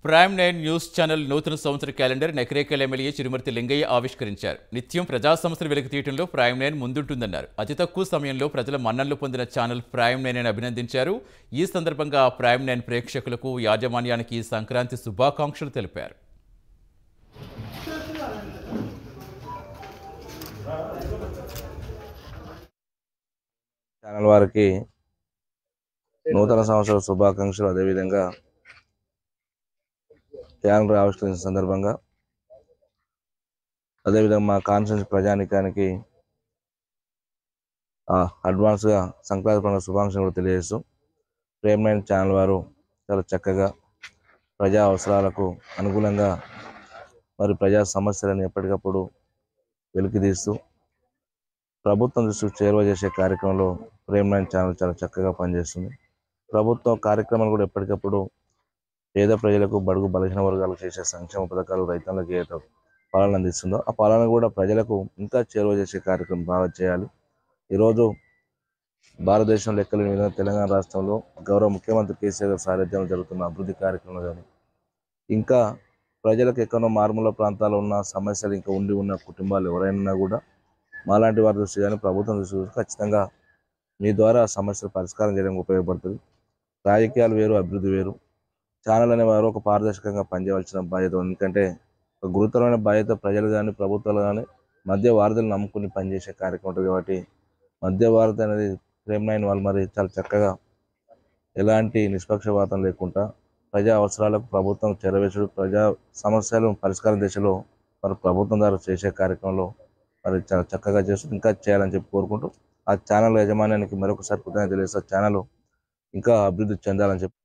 Prime 9 news channel నూతన సంవత్సర calendar Nakrekal MLA Chirumarthi Lingaiah ఆవిష్కరించారు. నిత్యం ప్రజా సమస్యలు వెలికి తీయడంలో ప్రైమ్ 9 ముందుంటుందన్నారు. అతి తక్కువ సమయంలో ప్రజల మన్ననలు పొందిన ఛానల్ ప్రైమ్ 9 అని అభినందించారు. ఈ సందర్భంగా ప్రైమ్ 9 ప్రేక్షకులకు, యాజమాన్యానికి సంక్రాంతి శుభాకాంక్షలు తెలిపారు. ఛానల్ వారికి నూతన సంవత్సర శుభాకాంక్షలు. అదేవిధంగా క్యాలెండర్ ఆవిష్కరించిన సందర్భంగా అదేవిధంగా మా కాన్స్టిట్యూన్సీ ప్రజానికానికి అడ్వాన్స్గా సంక్రాంతి పండుగ శుభాకాంక్షలు కూడా తెలియజేస్తూ ప్రైమ్ 9 ఛానల్ వారు చాలా చక్కగా ప్రజా అవసరాలకు అనుగుణంగా మరి ప్రజా సమస్యలను ఎప్పటికప్పుడు వెలికితీస్తూ ప్రభుత్వం దృష్టికి చేరువ చేసే కార్యక్రమంలో ప్రైమ్ 9 ఛానల్ చాలా చక్కగా పనిచేస్తుంది. ప్రభుత్వం కార్యక్రమాలు కూడా ఎప్పటికప్పుడు పేద ప్రజలకు, బడుగు బలహీన వర్గాలకు చేసే సంక్షేమ పథకాలు, రైతులకు ఏ పాలన అందిస్తుందో ఆ పాలన కూడా ప్రజలకు ఇంకా చేరువ చేసే కార్యక్రమం బాగా చేయాలి. ఈరోజు భారతదేశం లెక్కలేని విధంగా తెలంగాణ రాష్ట్రంలో గౌరవ ముఖ్యమంత్రి కేసీఆర్ గారి సారథ్యంలో జరుగుతున్న అభివృద్ధి కార్యక్రమాలు కానీ ఇంకా ప్రజలకు ఎక్కడో మారుమూల ప్రాంతాల్లో ఉన్న సమస్యలు ఇంకా ఉన్న కుటుంబాలు ఎవరైనా కూడా మాలాంటి వారి దృష్టి కానీ ప్రభుత్వం దృష్టి ఖచ్చితంగా మీ ద్వారా ఆ సమస్యలు పరిష్కారం చేయడానికి ఉపయోగపడుతుంది. రాజకీయాలు వేరు, అభివృద్ధి వేరు. ఛానల్ అనేవారు ఒక పారదర్శకంగా పనిచేయవలసిన బాధ్యత ఉంది. ఎందుకంటే ఒక గురుతరమైన బాధ్యత ప్రజలు కానీ ప్రభుత్వాలు కానీ మధ్య వారధులు నమ్ముకుని పనిచేసే కార్యక్రమం ఉంటుంది. కాబట్టి మధ్య వారధి అనేది ప్రైమ్ 9 వాళ్ళు మరి చాలా చక్కగా ఎలాంటి నిష్పక్షపాతం లేకుండా ప్రజా అవసరాలకు ప్రభుత్వం చేరవేసుడు, ప్రజా సమస్యలు పరిష్కారం దిశలో మరి ప్రభుత్వం ద్వారా చేసే కార్యక్రమంలో మరి చాలా చక్కగా చేస్తూ ఇంకా చేయాలని చెప్పి కోరుకుంటూ ఆ ఛానల్ యజమాన్యానికి మరొకసారి కృతజ్ఞతలు తెలియజేస్తూ ఛానల్ ఇంకా అభివృద్ధి చెందాలని చెప్పి